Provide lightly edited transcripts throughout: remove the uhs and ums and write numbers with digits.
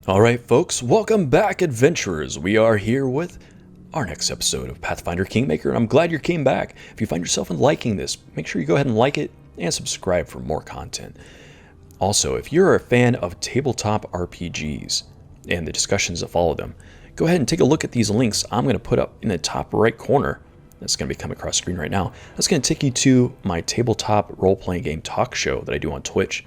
Alright folks, welcome back adventurers. We are here with our next episode of Pathfinder Kingmaker, and I'm glad you came back. If you find yourself liking this, make sure you go ahead and like it and subscribe for more content. Also, if you're a fan of tabletop RPGs and the discussions that follow them, go ahead and take a look at these links I'm going to put up in the top right corner. That's going to be coming across screen right now. That's going to take you to my tabletop role-playing game talk show that I do on Twitch,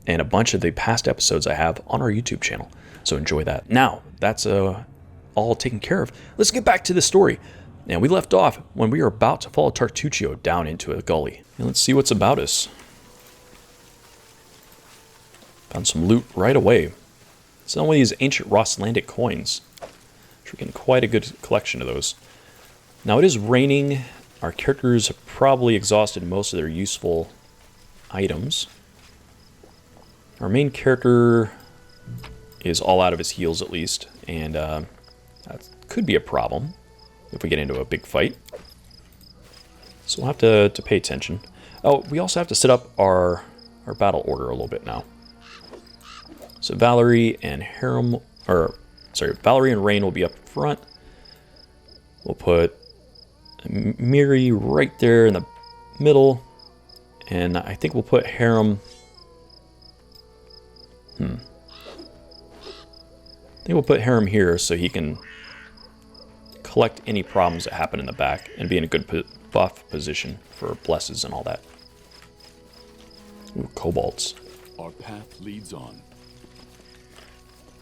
and a bunch of the past episodes I have on our YouTube channel. So enjoy that. Now, that's all taken care of. Let's get back to the story. And we left off when we were about to follow Tartuccio down into a gully. And let's see what's about us. Found some loot right away. It's one of these ancient Rosslandic coins. We're getting quite a good collection of those. Now it is raining. Our characters have probably exhausted most of their useful items. Our main character is all out of his heals at least, and that could be a problem if we get into a big fight. So we'll have to pay attention. Oh, we also have to set up our battle order a little bit now. So Valerie and Valerie and Rain will be up front. We'll put Miri right there in the middle, and I think we'll put Harem. I think we'll put Harem here so he can collect any problems that happen in the back and be in a good buff position for blesses and all that. Ooh, kobolds. Our path leads on.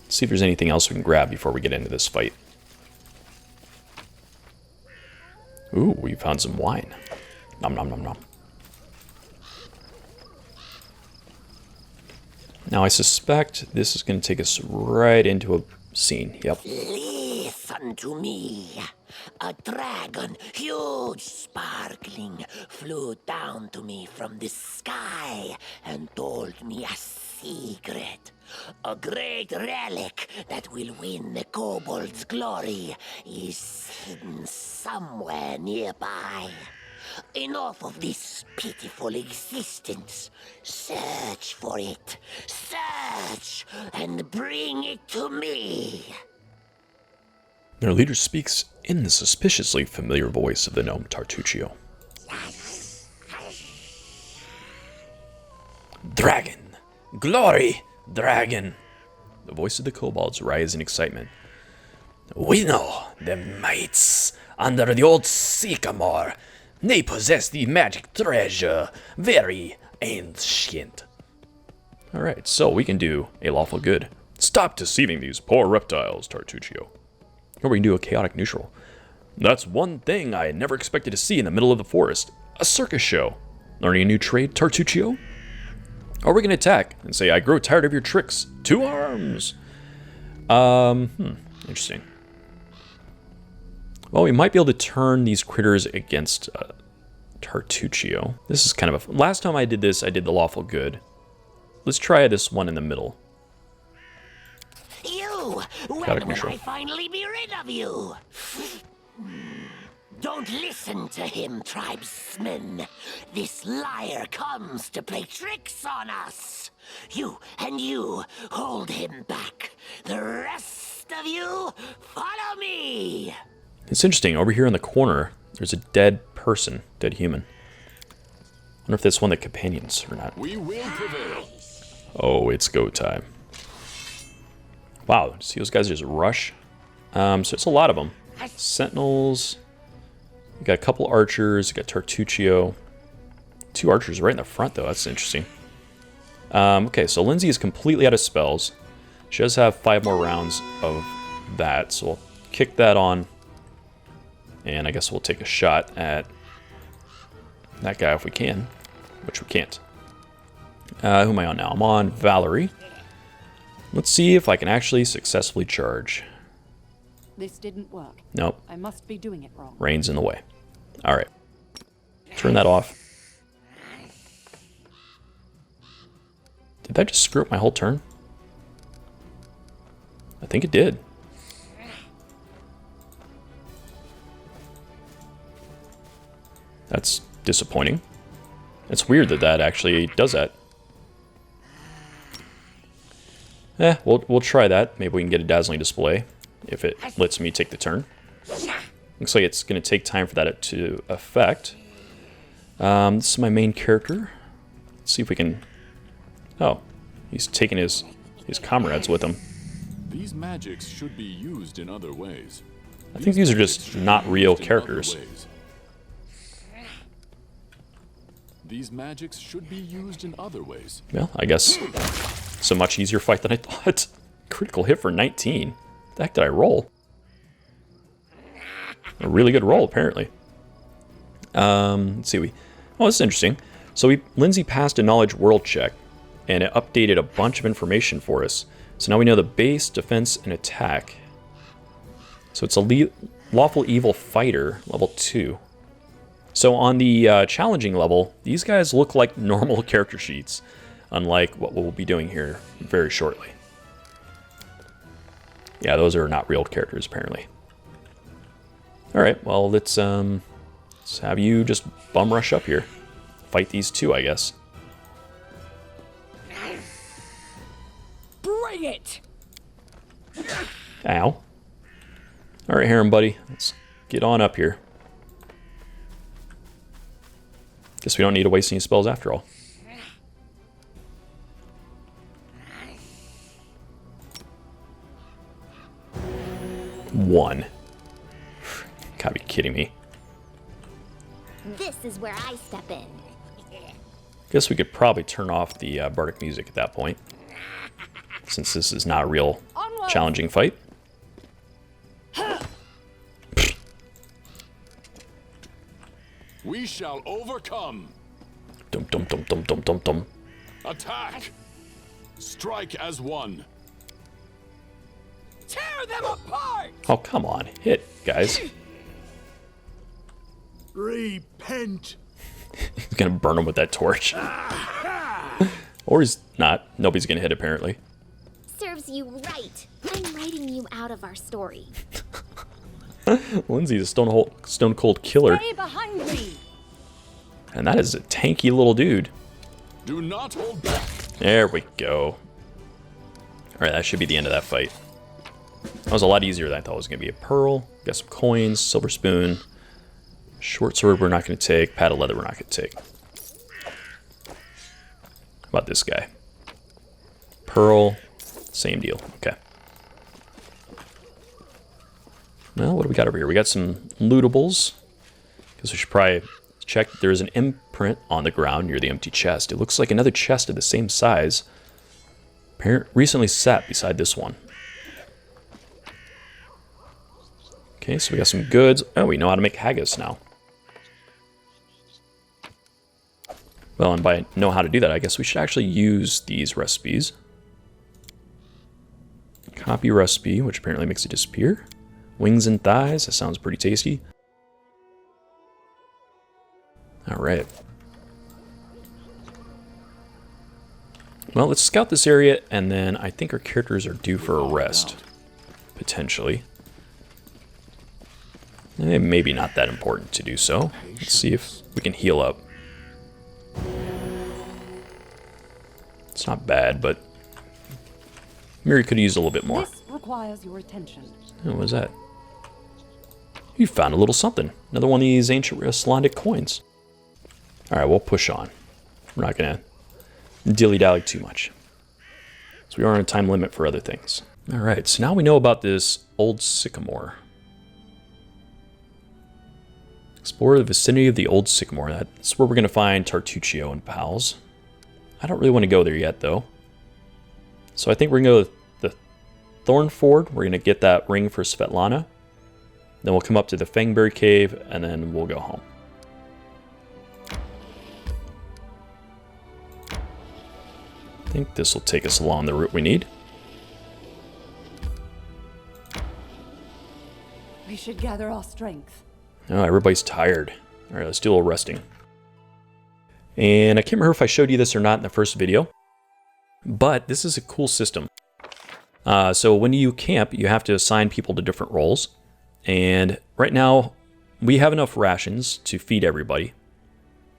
Let's see if there's anything else we can grab before we get into this fight. Ooh, we found some wine. Nom nom nom nom. Now I suspect this is going to take us right into a scene. Yep. Listen to me. A dragon, huge, sparkling, flew down to me from the sky and told me a secret. A great relic that will win the kobold's glory is hidden somewhere nearby. Enough of this pitiful existence. Search for it. Search and bring it to me. Their leader speaks in the suspiciously familiar voice of the gnome Tartuccio. Dragon! Glory! Dragon! The voice of the kobolds rise in excitement. We know the mates under the old sycamore. They possess the magic treasure, very ancient. Alright, so we can do a lawful good. Stop deceiving these poor reptiles, Tartuccio. Or we can do a chaotic neutral. That's one thing I never expected to see in the middle of the forest. A circus show. Learning a new trade, Tartuccio? Or we can attack and say, I grow tired of your tricks. 2 arms! Interesting. Well, we might be able to turn these critters against Tartuccio. This is kind of a... Last time I did this, I did the lawful good. Let's try this one in the middle. You! When will I finally be rid of you? Don't listen to him, tribesmen. This liar comes to play tricks on us. You and you, hold him back. The rest of you, follow me. It's interesting, over here in the corner, there's a dead person, dead human. I wonder if that's one of the companions or not. We will prevail. Oh, it's go time. Wow, see those guys just rush? So it's a lot of them. Sentinels. We got a couple archers. We got Tartuccio. 2 archers right in the front, though. That's interesting. Okay, so Lindsay is completely out of spells. She does have 5 more rounds of that, so we'll kick that on. And I guess we'll take a shot at that guy if we can, which we can't. Who am I on now? I'm on Valerie. Let's see if I can actually successfully charge. This didn't work. Nope. I must be doing it wrong. Rain's in the way. Alright. Turn that off. Did that just screw up my whole turn? I think it did. That's disappointing. It's weird that that actually does that. We'll try that. Maybe we can get a dazzling display if it lets me take the turn. Looks like it's going to take time for that to affect. This is my main character. Let's see if we can... Oh, he's taking his comrades with him. These magics should be used in other ways. I think these are just not real characters. These magics should be used in other ways. Well, I guess it's a much easier fight than I thought. Critical hit for 19. What the heck did I roll? A really good roll, apparently. Let's see. Oh, this is interesting. So Lindsay passed a knowledge world check, and it updated a bunch of information for us. So now we know the base, defense, and attack. So it's a lawful evil fighter, level 2. So on the challenging level, these guys look like normal character sheets, unlike what we'll be doing here very shortly. Yeah, those are not real characters, apparently. Alright, well, let's have you just bum rush up here. Fight these two, I guess. Bring it! Ow. Alright, Harem buddy, let's get on up here. Guess we don't need to waste any spells after all. One. Gotta be kidding me. This is where I step in. Guess we could probably turn off the bardic music at that point, since this is not a real challenging fight. We shall overcome. Dum dum dum dum dum dum dum. Attack. Strike as one. Tear them apart! Oh, come on. Hit, guys. Repent. He's gonna burn him with that torch. Or he's not. Nobody's gonna hit, apparently. Serves you right. I'm writing you out of our story. Lindsay's a stone cold killer. Stay behind me. And that is a tanky little dude. Do not hold back. There we go. Alright, that should be the end of that fight. That was a lot easier than I thought it was going to be. A pearl, got some coins, silver spoon, short sword we're not going to take, pad of leather we're not going to take. How about this guy? Pearl, same deal. Okay. Well, what do we got over here? We got some lootables. Guess we should probably check. There is an imprint on the ground near the empty chest. It looks like another chest of the same size. Recently sat beside this one. Okay, so we got some goods. Oh, we know how to make haggis now. Well, and by know how to do that, I guess we should actually use these recipes. Copy recipe, which apparently makes it disappear. Wings and thighs, that sounds pretty tasty. Alright. Well, let's scout this area, and then I think our characters are due for a rest. Potentially. Maybe not that important to do so. Let's see if we can heal up. It's not bad, but Miri could use a little bit more. This requires your attention. Oh, what was that? You found a little something. Another one of these ancient Icelandic coins. Alright, we'll push on. We're not going to dilly-dally too much. So we are on a time limit for other things. Alright, so now we know about this old sycamore. Explore the vicinity of the old sycamore. That's where we're going to find Tartuccio and pals. I don't really want to go there yet, though. So I think we're going to go to the Thornford. We're going to get that ring for Svetlana. Then we'll come up to the Fangberry Cave, and then we'll go home. I think this will take us along the route we need. We should gather our strength. Oh, everybody's tired. All right, let's do a little resting. And I can't remember if I showed you this or not in the first video, but this is a cool system. So when you camp, you have to assign people to different roles. And right now, we have enough rations to feed everybody.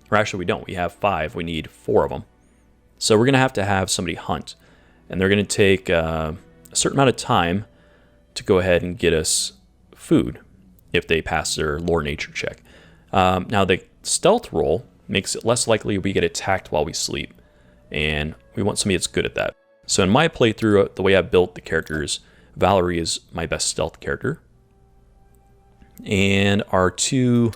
Or actually, we don't. We have 5. We need 4 of them. So we're going to have somebody hunt. and they're going to take a certain amount of time to go ahead and get us food if they pass their lore nature check. Now, the stealth roll makes it less likely we get attacked while we sleep, and we want somebody that's good at that. So in my playthrough, the way I built the characters, Valerie is my best stealth character. And our two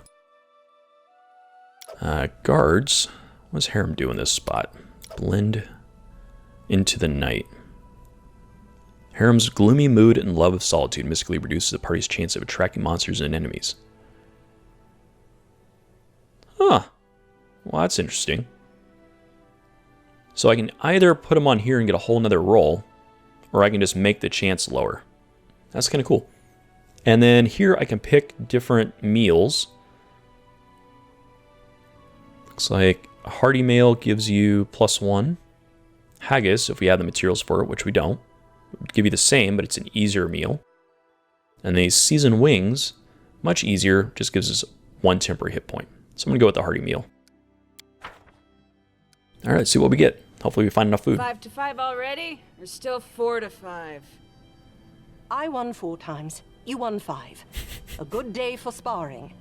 guards, what does Harem do in this spot? Blend into the night. Harem's gloomy mood and love of solitude mystically reduces the party's chance of attracting monsters and enemies. Huh. Well, that's interesting. So I can either put them on here and get a whole nother roll, or I can just make the chance lower. That's kind of cool. And then here I can pick different meals. Looks like a hearty meal gives you +1. Haggis, if we have the materials for it, which we don't, would give you the same, but it's an easier meal. And these seasoned wings, much easier, just gives us 1 temporary hit point. So I'm going to go with the hearty meal. All right, let's see what we get. Hopefully we find enough food. 5 to 5 already? Or still 4 to 5? I won 4 times. You won 5. A good day for sparring.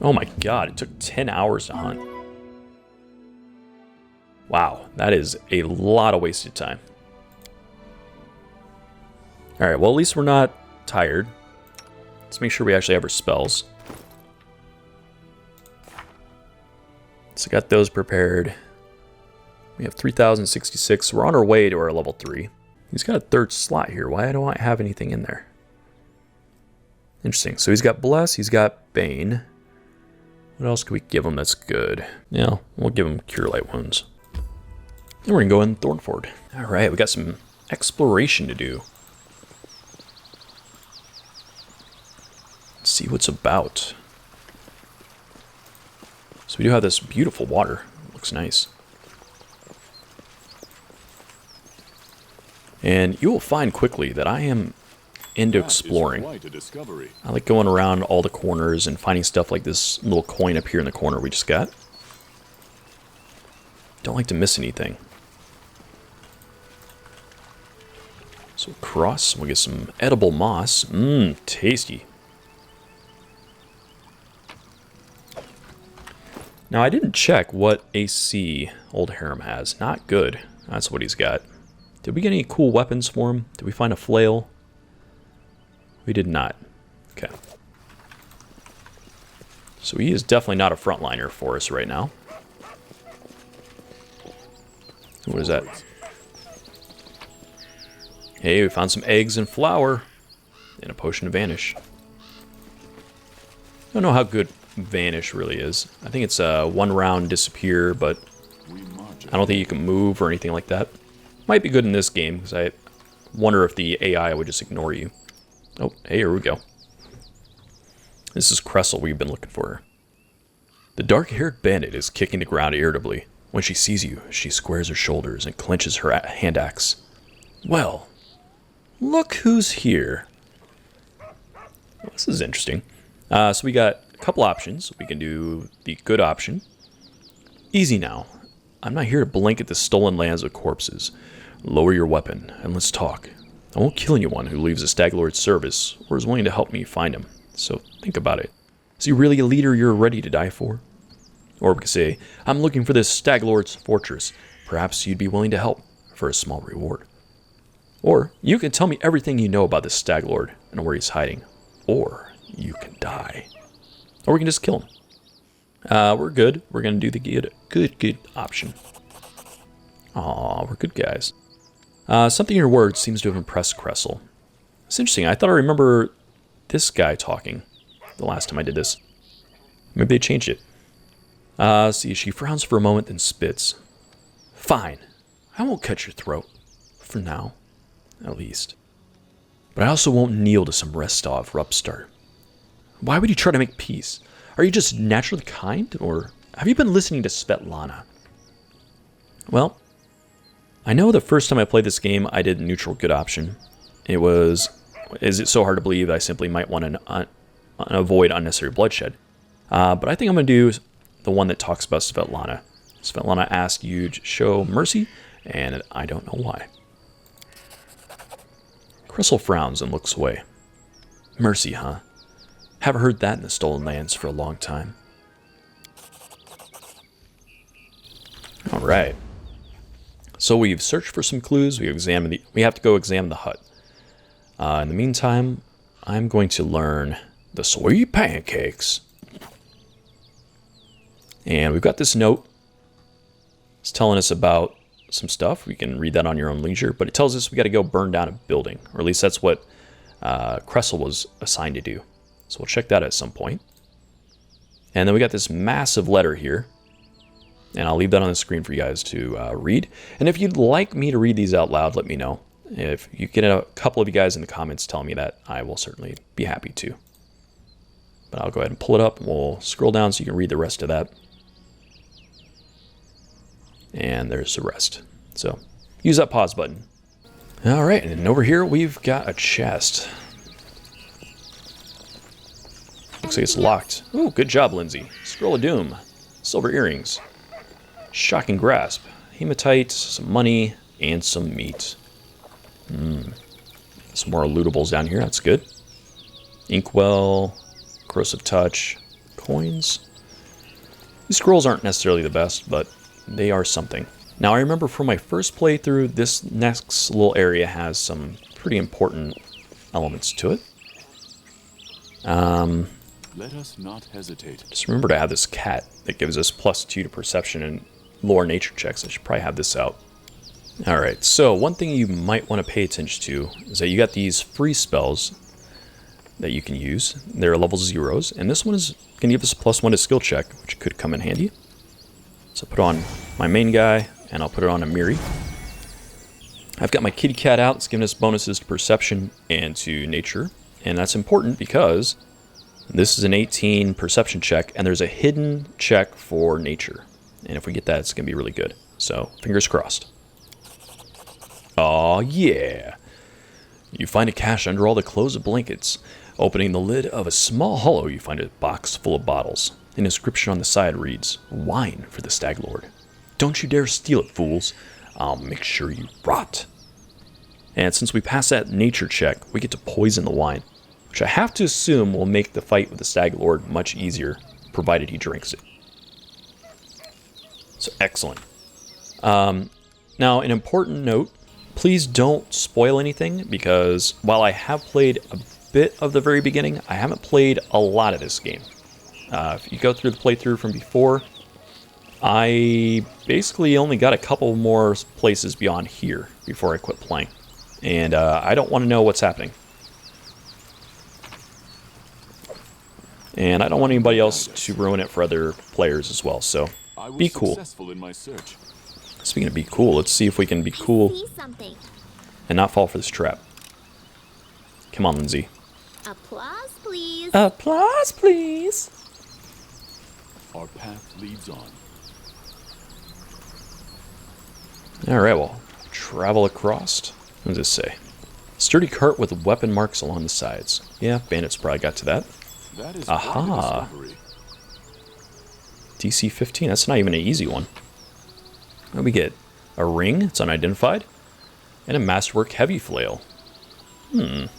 Oh my god, it took 10 hours to hunt. Wow, that is a lot of wasted time. Alright, well at least we're not tired. Let's make sure we actually have our spells. So got those prepared. We have 3066, so we're on our way to our level 3. He's got a 3rd slot here. Why don't I have anything in there? Interesting. So he's got Bless, he's got Bane. What else can we give him that's good? Yeah, we'll give him Cure Light Wounds. Then we're going to go in Thornford. Alright, we got some exploration to do. Let's see what's about. So we do have this beautiful water. Looks nice. And you will find quickly that I am into exploring. I like going around all the corners and finding stuff like this little coin up here in the corner we just got. Don't like to miss anything. So we'll cross, we'll get some edible moss. Mmm, tasty. Now I didn't check what AC Old Harem has. Not good. That's what he's got. Did we get any cool weapons for him? Did we find a flail? We did not. Okay. So he is definitely not a frontliner for us right now. What is that? Hey, we found some eggs and flour. And a potion of Vanish. I don't know how good Vanish really is. I think it's a 1 round disappear, but I don't think you can move or anything like that. Might be good in this game, because I wonder if the AI would just ignore you. Oh, hey, here we go. This is Kressel we've been looking for. The dark-haired bandit is kicking the ground irritably. When she sees you, she squares her shoulders and clenches her hand axe. Well, look who's here. Well, this is interesting. So we got a couple options. We can do the good option. Easy now. I'm not here to blink at the stolen lands of corpses. Lower your weapon, and let's talk. I won't kill anyone who leaves a Stag Lord's service, or is willing to help me find him. So think about it. Is he really a leader you're ready to die for? Or we could say, I'm looking for this Stag Lord's fortress. Perhaps you'd be willing to help for a small reward. Or you can tell me everything you know about this Stag Lord and where he's hiding. Or you can die. Or we can just kill him. We're good. We're going to do the good option. Aw, we're good guys. Something in your words seems to have impressed Kressel. It's interesting. I thought I remember this guy talking the last time I did this. Maybe they changed it. See, she frowns for a moment, then spits. Fine. I won't cut your throat. For now, at least. But I also won't kneel to some Restov upstart. Why would you try to make peace? Are you just naturally kind, or have you been listening to Svetlana? Well, I know the first time I played this game, I did neutral good option. It was, is it so hard to believe I simply might want to avoid unnecessary bloodshed? But I think I'm going to do the one that talks about Svetlana. Svetlana asked you to show mercy and I don't know why. Kressel frowns and looks away. Mercy, huh? Haven't heard that in the Stolen Lands for a long time. Alright. So we've searched for some clues, we have to go examine the hut. In the meantime, I'm going to learn the sweet pancakes. And we've got this note. It's telling us about some stuff. We can read that on your own leisure, but it tells us we got to go burn down a building, or at least that's what Kressel was assigned to do. So we'll check that at some point. And then we got this massive letter here, and I'll leave that on the screen for you guys to read. And if you'd like me to read these out loud, let me know. If you get a couple of you guys in the comments telling me that, I will certainly be happy to. But I'll go ahead and pull it up, and we'll scroll down so you can read the rest of that. And there's the rest. So use that pause button. All right, and over here we've got a chest. Looks like it's locked. Ooh, good job, Lindsay. Scroll of Doom, silver earrings, shocking grasp, hematite, some money, and some meat. Some more lootables down here. That's good. Inkwell, corrosive touch, coins. These scrolls aren't necessarily the best, but they are something. Now, I remember from my first playthrough, this next little area has some pretty important elements to it. Let us not hesitate. Just remember to have this cat that gives us +2 to perception and lore nature checks. I should probably have this out. Alright, so one thing you might want to pay attention to is that you got these free spells that you can use. They're level 0s, and this one is going to give us a +1 to skill check, which could come in handy. So put on my main guy, and I'll put it on a Miri. I've got my kitty cat out. It's giving us bonuses to perception and to nature. And that's important because this is an 18 perception check, and there's a hidden check for nature. And if we get that, it's going to be really good. So, fingers crossed. Aw, yeah. You find a cache under all the clothes and blankets. Opening the lid of a small hollow, you find a box full of bottles. An inscription on the side reads, "Wine for the Stag Lord. Don't you dare steal it, fools. I'll make sure you rot." And since we pass that nature check, we get to poison the wine, which I have to assume will make the fight with the Stag Lord much easier, provided he drinks it. So, excellent. Now, an important note, please don't spoil anything, because while I have played a bit of the very beginning, I haven't played a lot of this game. If you go through the playthrough from before, I basically only got a couple more places beyond here before I quit playing. And I don't want to know what's happening. And I don't want anybody else to ruin it for other players as well, so be cool. In my search. Speaking of be cool, let's see if we can be cool See something. and not fall for this trap. Come on, Lindsay. Applause, please. Applause, please. Our path leads on. Alright, well, travel across. What does this say? Sturdy cart with weapon marks along the sides. Yeah, bandits probably got to that. That is Aha. quite a discovery. DC 15, that's not even an easy one. What do we get? A ring, it's unidentified, and a masterwork heavy flail. I'm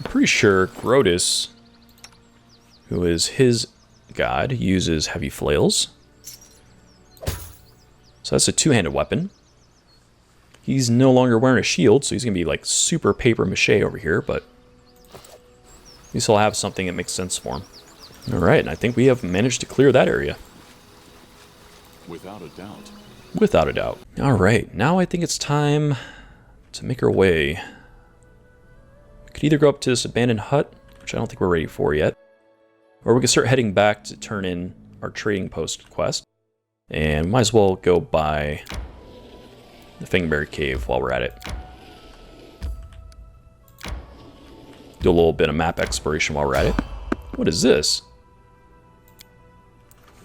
pretty sure Grotus, who is his god, uses heavy flails. So that's a two-handed weapon. He's no longer wearing a shield, so he's going to be like super paper mache over here, but at least he'll have something that makes sense for him. Alright, and I think we have managed to clear that area. Without a doubt. Without a doubt. Alright, now I think it's time to make our way. We could either go up to this abandoned hut, which I don't think we're ready for yet, or we could start heading back to turn in our trading post quest. And we might as well go by the Fangberry Cave while we're at it. Do a little bit of map exploration while we're at it. What is this?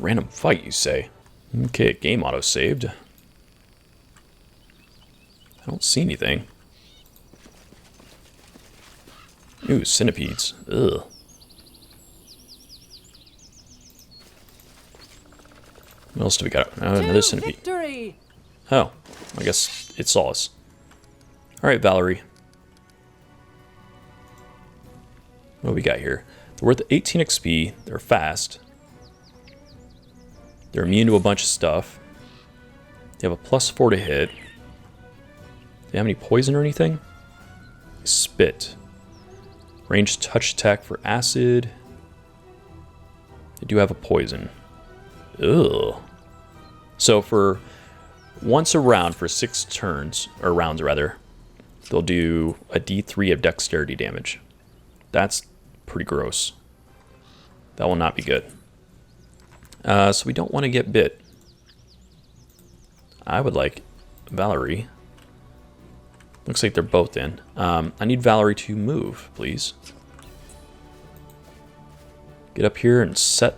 Random fight, you say? Okay, game auto-saved. I don't see anything. Ooh, centipedes. Ugh. What else do we got? Another centipede. Victory! Oh, I guess it saw us. Alright, Valerie. What do we got here? They're worth 18 XP. They're fast. They're immune to a bunch of stuff. They have a +4 to hit. Do they have any poison or anything? Spit. Ranged touch attack for acid. They do have a poison. Ugh. So for once a round, for 6 turns, or rounds rather, they'll do a D3 of dexterity damage. That's pretty gross. That will not be good. So we don't want to get bit. I would like Valerie. Looks like they're both in. I need Valerie to move, please. Get up here and set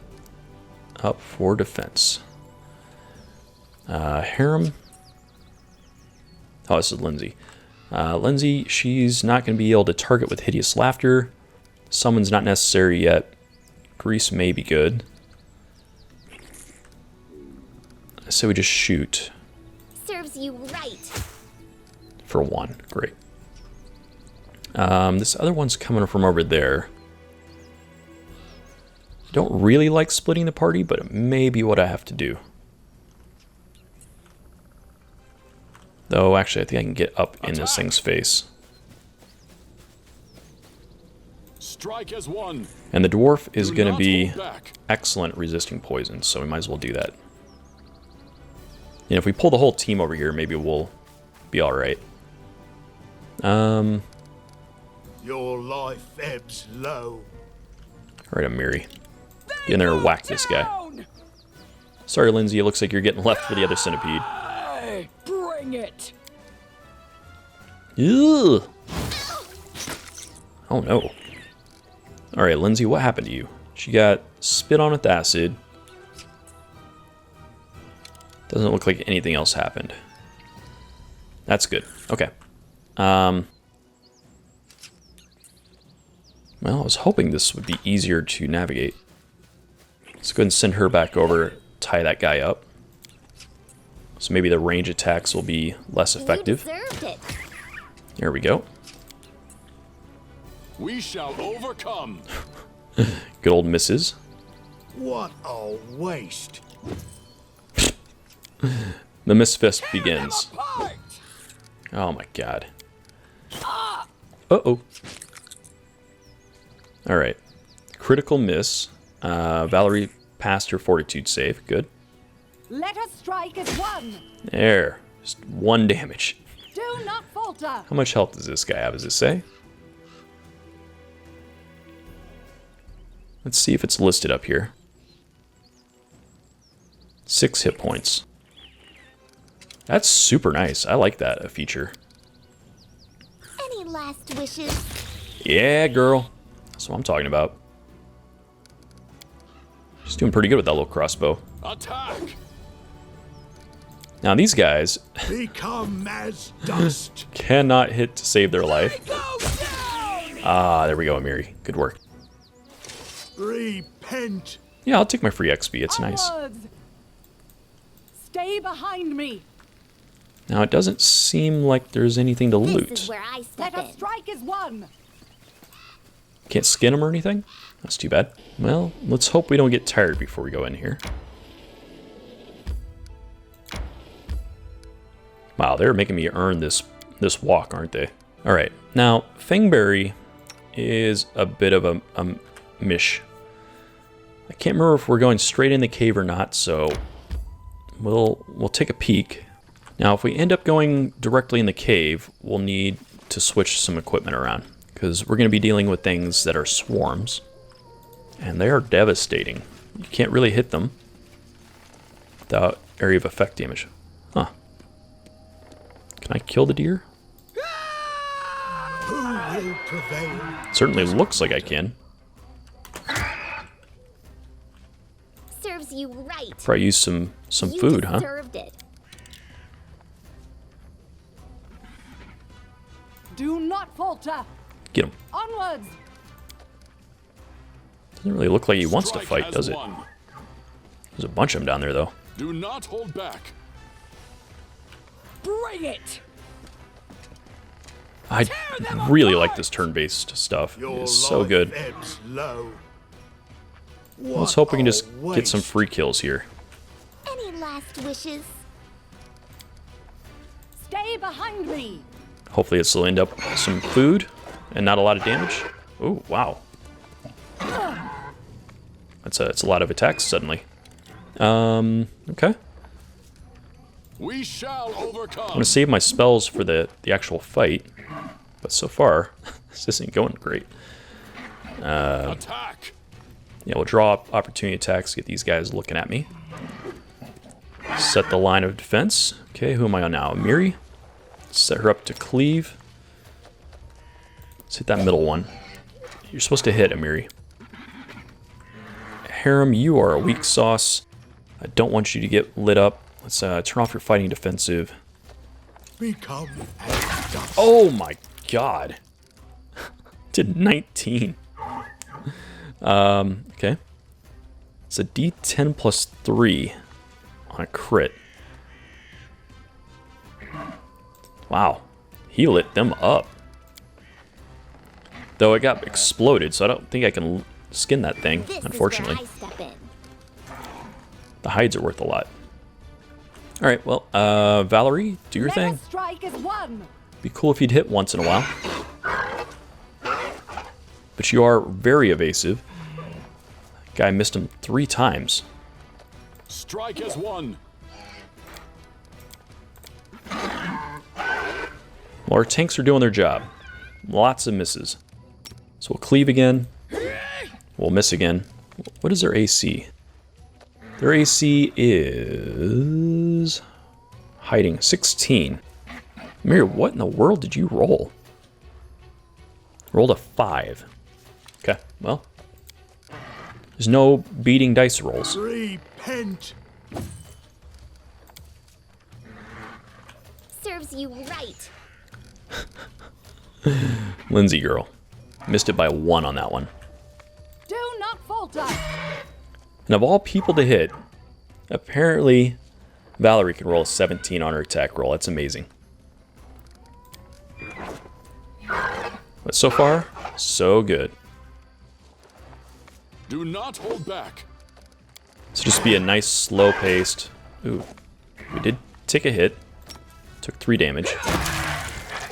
up for defense. Harem. Oh, this is Lindsay. Lindsay, she's not going to be able to target with hideous laughter. Summon's not necessary yet. Grease may be good. So we just shoot. Serves you right. For 1. Great. This other one's coming from over there. I don't really like splitting the party, but it may be what I have to do. Though, actually, I think I can get up in this thing's face. Strike as one. And the dwarf is going to not be hold back. excellent resisting poison, so we might as well do that. And if we pull the whole team over here, maybe we'll be alright. Your life ebbs low. Alright, Amiri. Get in there and whack this guy. Sorry, Lindsay, it looks like you're getting left for the other centipede. Hey, bring it! Ugh. Oh no. Alright, Lindsay, what happened to you? She got spit on with acid. Doesn't look like anything else happened. That's good. Okay. Well, I was hoping this would be easier to navigate. Let's go ahead and send her back over, tie that guy up. So maybe the range attacks will be less effective. You deserved it. There we go. We shall overcome. Good old misses. What a waste. The misfist begins. Oh my god. Uh-oh. Alright. Critical miss. Valerie passed her fortitude save. Good. Let us strike as one. There. Just 1 damage. Do not falter. How much health does this guy have, does it say? Let's see if it's listed up here. 6 hit points. That's super nice. I like that, a feature. Any last wishes? Yeah, girl. That's what I'm talking about. She's doing pretty good with that little crossbow. Attack! Now these guys Become as dust. cannot hit to save their life. Ah, there we go, Amiri. Good work. Repent. Yeah, I'll take my free XP. It's nice. Onwards. Stay behind me. Now it doesn't seem like there's anything to This loot. is where I step Let us in. strike as one. Can't skin them or anything? That's too bad. Well, let's hope we don't get tired before we go in here. Wow, they're making me earn this walk, aren't they? All right, now Fangberry is a bit of a mish. I can't remember if we're going straight in the cave or not, so we'll take a peek. Now, if we end up going directly in the cave, we'll need to switch some equipment around because we're going to be dealing with things that are swarms, and they are devastating. You can't really hit them without area of effect damage. Huh. Can I kill the deer? Who will prevail? Certainly looks like I can. Serves you right. Probably use some You food, huh? deserved it. Do not falter. Get him. Onwards. Doesn't really look like he wants to Strike fight, as does it? one. There's a bunch of them down there, though. Do not hold back. Bring it! I really like this turn-based stuff. Your It's so life good. ebbs low. Let's hope we can just What a get some waste. free kills here. Any last wishes? Stay behind me. Hopefully this will end up with some food and not a lot of damage. Oh, wow. It's a lot of attacks suddenly. Okay. We shall I'm overcome. gonna save my spells for the actual fight, but so far this isn't going great. Attack. Yeah, we'll draw up opportunity attacks, get these guys looking at me. Set the line of defense. Okay, who am I on now? Miri. Set her up to cleave. Let's hit that middle one. You're supposed to hit, Amiri. Harem, you are a weak sauce. I don't want you to get lit up. Let's turn off your fighting defensive. Become as dust. Oh my god. Did 19. Okay. It's a D10 plus 3 on a crit. Wow. He lit them up. Though it got exploded, so I don't think I can skin that thing, This unfortunately. is where I step in. The hides are worth a lot. Alright, well, Valerie, do your Let thing. us strike as one. Be cool if you'd hit once in a while. But you are very evasive. Guy missed him 3 times. Strike as one. Well, our tanks are doing their job. Lots of misses. So we'll cleave again. We'll miss again. What is their AC? Their AC is... hiding. 16. Mir, what in the world did you roll? Rolled a 5. Okay, well. There's no beating dice rolls. Repent. Serves you right. Lindsay girl. Missed it by 1 on that one. Do not falter. And of all people to hit, apparently Valerie can roll a 17 on her attack roll. That's amazing. But so far, so good. Do not hold back. So just be a nice slow-paced... Ooh, we did take a hit. Took 3 damage.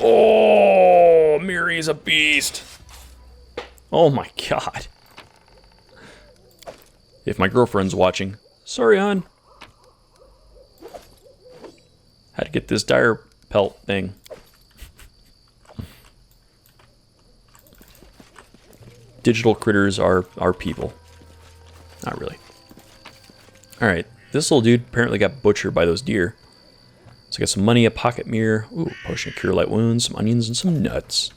Oh, Miri's a beast. Oh my god. If my girlfriend's watching, sorry, hon. Had to get this dire pelt thing. Digital critters are people. Not really. Alright, this little dude apparently got butchered by those deer. So I got some money, a pocket mirror, ooh, potion to cure light wounds, some onions, and some nuts.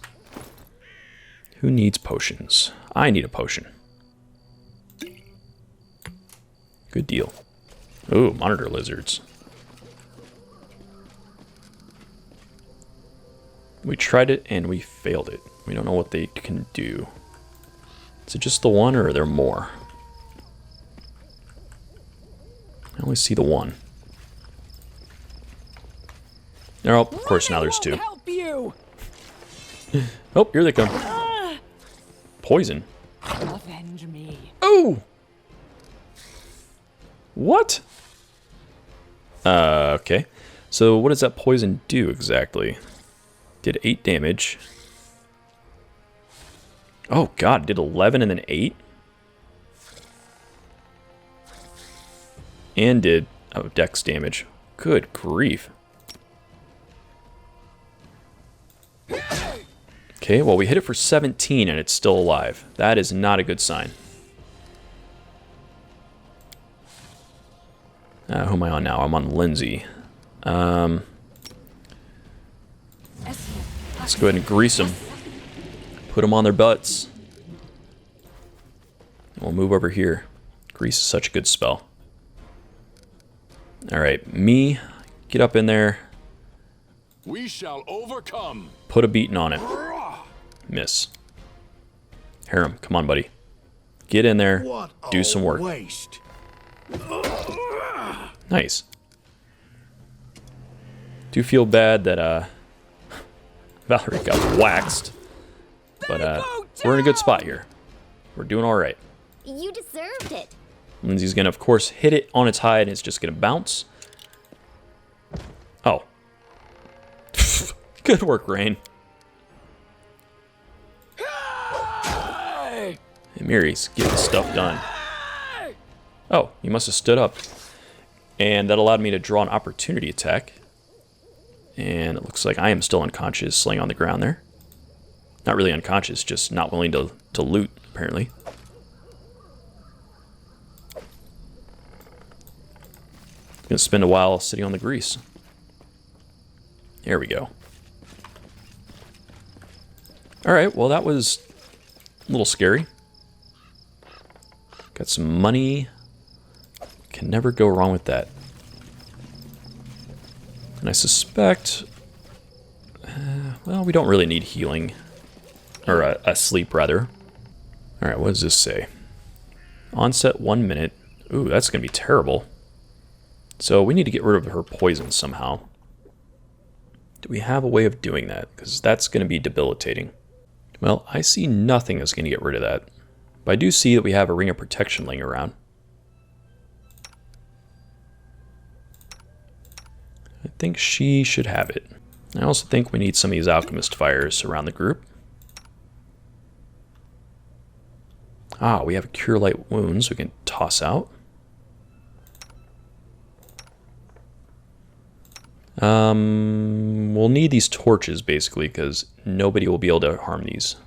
Who needs potions? I need a potion. Good deal. Ooh, monitor lizards. We tried it and we failed it. We don't know what they can do. Is it just the one or are there more? I only see the one. Oh, of course, now there's 2. Help you! Oh, here they come. Poison. Avenge me. Oh! What? Okay. So what does that poison do exactly? Did 8 damage. Oh god, did 11 and then 8? And did, oh, dex damage. Good grief. Okay, well, we hit it for 17 and it's still alive. That is not a good sign. Who am I on now? I'm on Lindsay. Let's go ahead and grease them. Put them on their butts. We'll move over here. Grease is such a good spell. Alright, me, get up in there. We shall overcome. Put a beating on it. Miss. Harem, come on, buddy. Get in there. What Do a some work. waste. Nice. Do feel bad that Valerie got waxed, but we're in a good spot here. We're doing all right. You deserved it. Lindsay's gonna, of course, hit it on its hide, and it's just gonna bounce. Oh. Good work, Rain. Hey, Miri's getting stuff done. Oh, you must have stood up. And that allowed me to draw an opportunity attack. And it looks like I am still unconscious, laying on the ground there. Not really unconscious, just not willing to loot, apparently. Gonna spend a while sitting on the grease. There we go. Alright, well that was a little scary. Got some money. Can never go wrong with that. And I suspect... well, we don't really need healing. Or a sleep, rather. Alright, what does this say? Onset 1 minute. Ooh, that's going to be terrible. So we need to get rid of her poison somehow. Do we have a way of doing that? Because that's going to be debilitating. Well, I see nothing that's going to get rid of that. But I do see that we have a ring of protection laying around. I think she should have it. I also think we need some of these alchemist fires around the group. Ah, we have a cure light wounds we can toss out. We'll need these torches basically because nobody will be able to harm these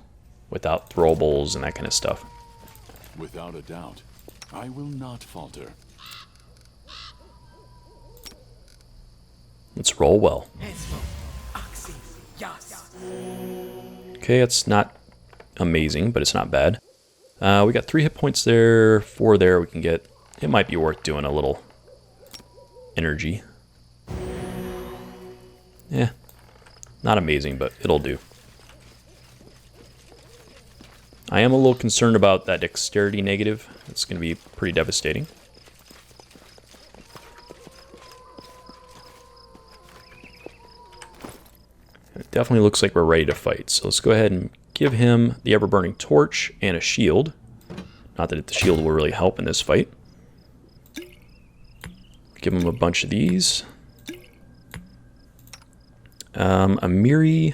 without throwables and that kind of stuff. Without a doubt, I will not falter. Let's roll well. Okay, it's not amazing, but it's not bad. We got 3 hit points there, 4 there we can get. It might be worth doing a little energy. Yeah, not amazing, but it'll do. I am a little concerned about that dexterity negative. It's going to be pretty devastating. It definitely looks like we're ready to fight. So let's go ahead and give him the ever-burning torch and a shield. Not that the shield will really help in this fight. Give him a bunch of these. Amiri,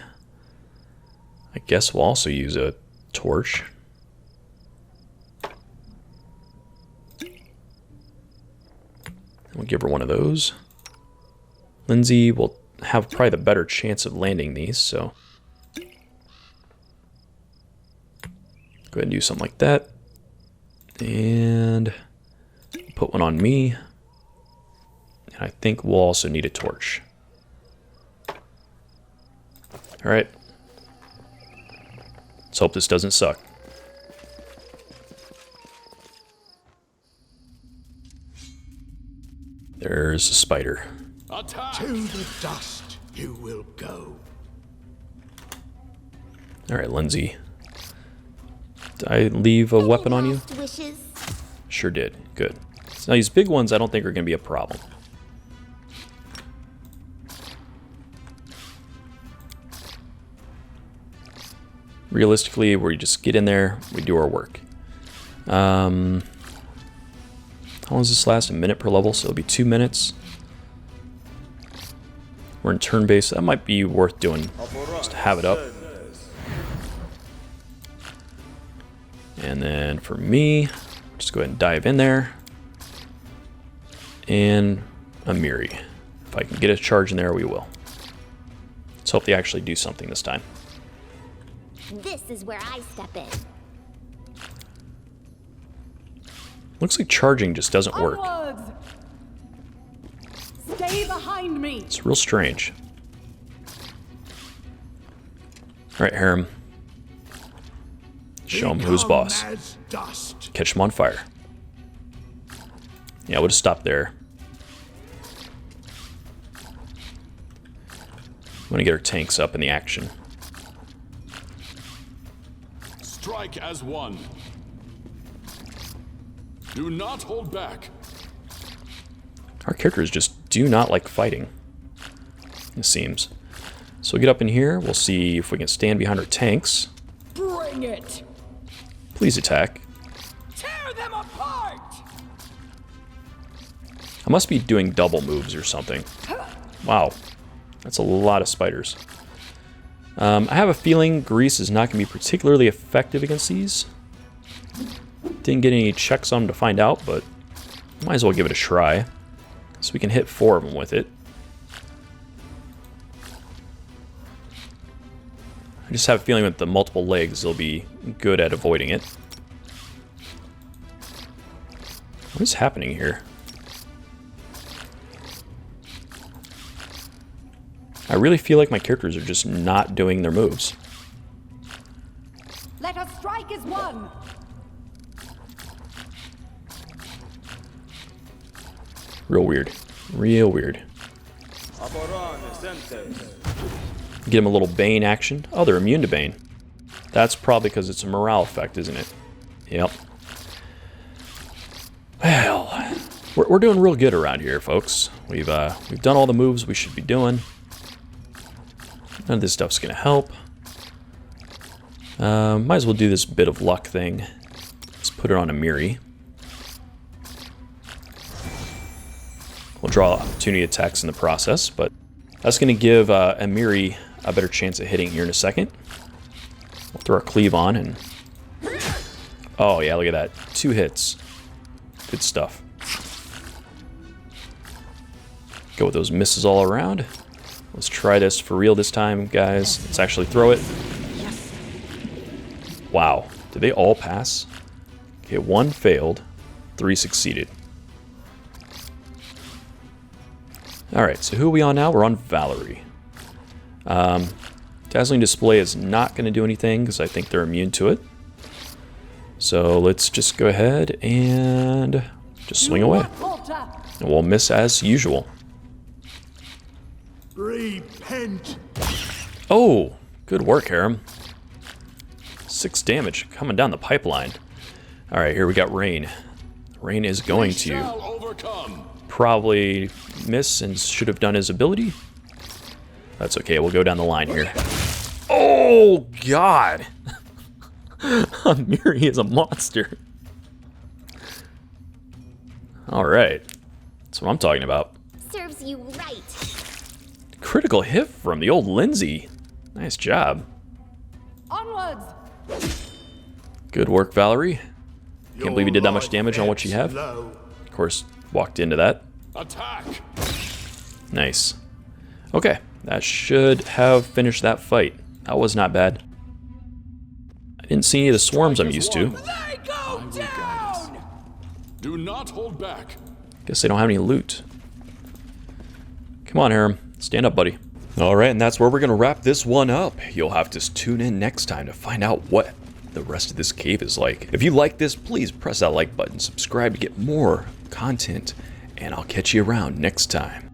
I guess we'll also use a torch. We'll give her one of those. Lindsay will have probably the better chance of landing these, so go ahead and do something like that. And put one on me. And I think we'll also need a torch. Alright. Let's hope this doesn't suck. There's a spider. Attack! To the dust you will go. Alright, Lindsay. Did I leave a weapon on you? Last wishes? Sure did. Good. So now these big ones I don't think are going to be a problem. Realistically, we just get in there, we do our work. How long does this last? A minute per level, so it'll be 2 minutes. We're in turn-based, so that might be worth doing, just to have it up. And then for me, just go ahead and dive in there. And Amiri. If I can get a charge in there, we will. Let's hope they actually do something this time. This is where I step in. Looks like charging just doesn't work. Onwards! Stay behind me. It's real strange. Alright, Harem. Show him who's Become boss. as dust. Catch him on fire. Yeah, we'll just stop there. I'm gonna get our tanks up in the action. Strike as one. Do not hold back. Our characters just do not like fighting. it seems. So we'll get up in here. We'll see if we can stand behind our tanks. Bring it! Please attack. Tear them apart! I must be doing double moves or something. Wow. That's a lot of spiders. I have a feeling grease is not going to be particularly effective against these. Didn't get any checks on them to find out, but might as well give it a try. So we can hit 4 of them with it. I just have a feeling with the multiple legs, they'll be good at avoiding it. What is happening here? I really feel like my characters are just not doing their moves. Let us strike as one. Real weird. Real weird. Get him a little Bane action. Oh, they're immune to Bane. That's probably because it's a morale effect, isn't it? Yep. Well, we're doing real good around here, folks. We've done all the moves we should be doing. None of this stuff's gonna help. Might as well do this bit of luck thing. Let's put it on a Miri. We'll draw opportunity attacks in the process, but that's going to give Amiri a better chance at hitting here in a second. We'll throw our cleave on and... Oh yeah, look at that. 2 hits. Good stuff. Go with those misses all around. Let's try this for real this time, guys. Let's actually throw it. Wow. Did they all pass? Okay, 1 failed. 3 succeeded. Alright, so who are we on now? We're on Valerie. Dazzling Display is not going to do anything because I think they're immune to it. So let's just go ahead and just swing away. And we'll miss as usual. Repent. Oh, good work, Harem. 6 damage coming down the pipeline. Alright, here we got Rain. Rain is going to probably miss and should have done his ability. That's okay, we'll go down the line here. Oh, God! Miri is a monster. Alright. That's what I'm talking about. Serves you right. Critical hit from the old Lindsay. Nice job. Onwards. Good work, Valerie. Can't believe you did that much damage on what you have. Of course, walked into that. Attack! Nice. Okay, that should have finished that fight. That was not bad. I didn't see any of the swarms I'm used to. They go down! Do not hold back. Guess they don't have any loot. Come on, Harem. Stand up, buddy. Alright, and that's where we're going to wrap this one up. You'll have to tune in next time to find out what the rest of this cave is like. If you like this, please press that like button, subscribe to get more content, and I'll catch you around next time.